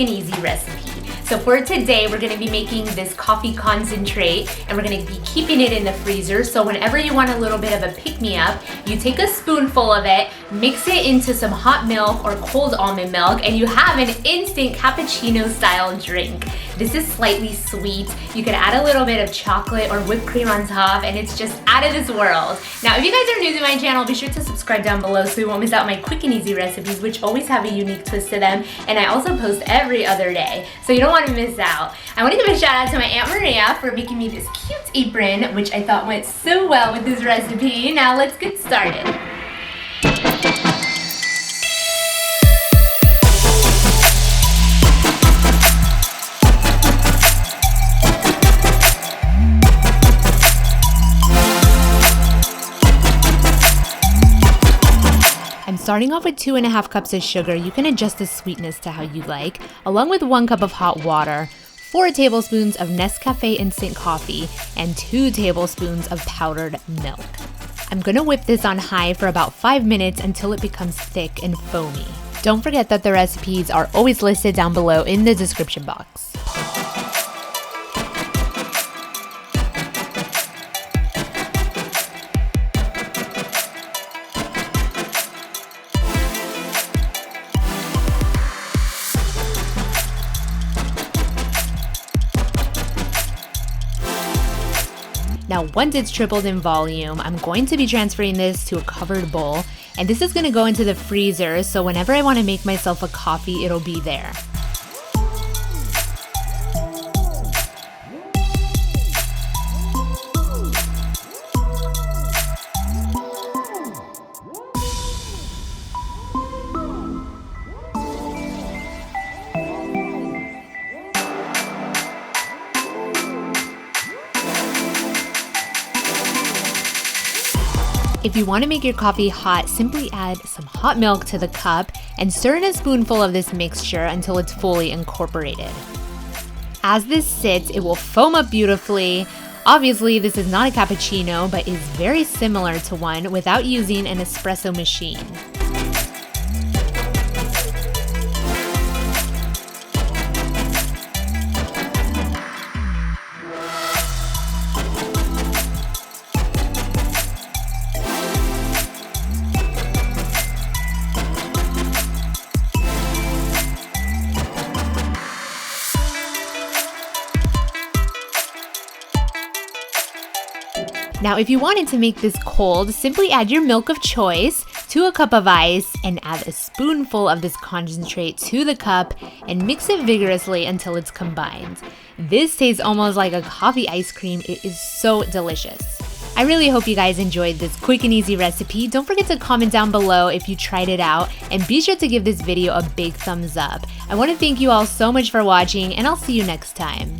and easy recipe. So for today, we're gonna be making this coffee concentrate and we're gonna be keeping it in the freezer. So whenever you want a little bit of a pick-me-up, you take a spoonful of it, mix it into some hot milk or cold almond milk, and you have an instant cappuccino style drink. This is slightly sweet. You can add a little bit of chocolate or whipped cream on top, and it's just out of this world. Now, if you guys are new to my channel, be sure to subscribe down below so you won't miss out my quick and easy recipes, which always have a unique twist to them, and I also post every other day, so you don't want to miss out. I want to give a shout out to my Aunt Maria for making me this cute apron, which I thought went so well with this recipe. Now let's get started. I'm starting off with 2.5 cups of sugar. You can adjust the sweetness to how you like, along with 1 cup of hot water, 4 tablespoons of Nescafe instant coffee, and 2 tablespoons of powdered milk. I'm gonna whip this on high for about 5 minutes until it becomes thick and foamy. Don't forget that the recipes are always listed down below in the description box. Now, once it's tripled in volume, I'm going to be transferring this to a covered bowl, and this is gonna go into the freezer, so whenever I wanna make myself a coffee, it'll be there. If you want to make your coffee hot, simply add some hot milk to the cup and stir in a spoonful of this mixture until it's fully incorporated. As this sits, it will foam up beautifully. Obviously, this is not a cappuccino, but is very similar to one without using an espresso machine. Now, if you wanted to make this cold, simply add your milk of choice to a cup of ice and add a spoonful of this concentrate to the cup and mix it vigorously until it's combined. This tastes almost like a coffee ice cream. It is so delicious. I really hope you guys enjoyed this quick and easy recipe. Don't forget to comment down below if you tried it out, and be sure to give this video a big thumbs up. I want to thank you all so much for watching, and I'll see you next time.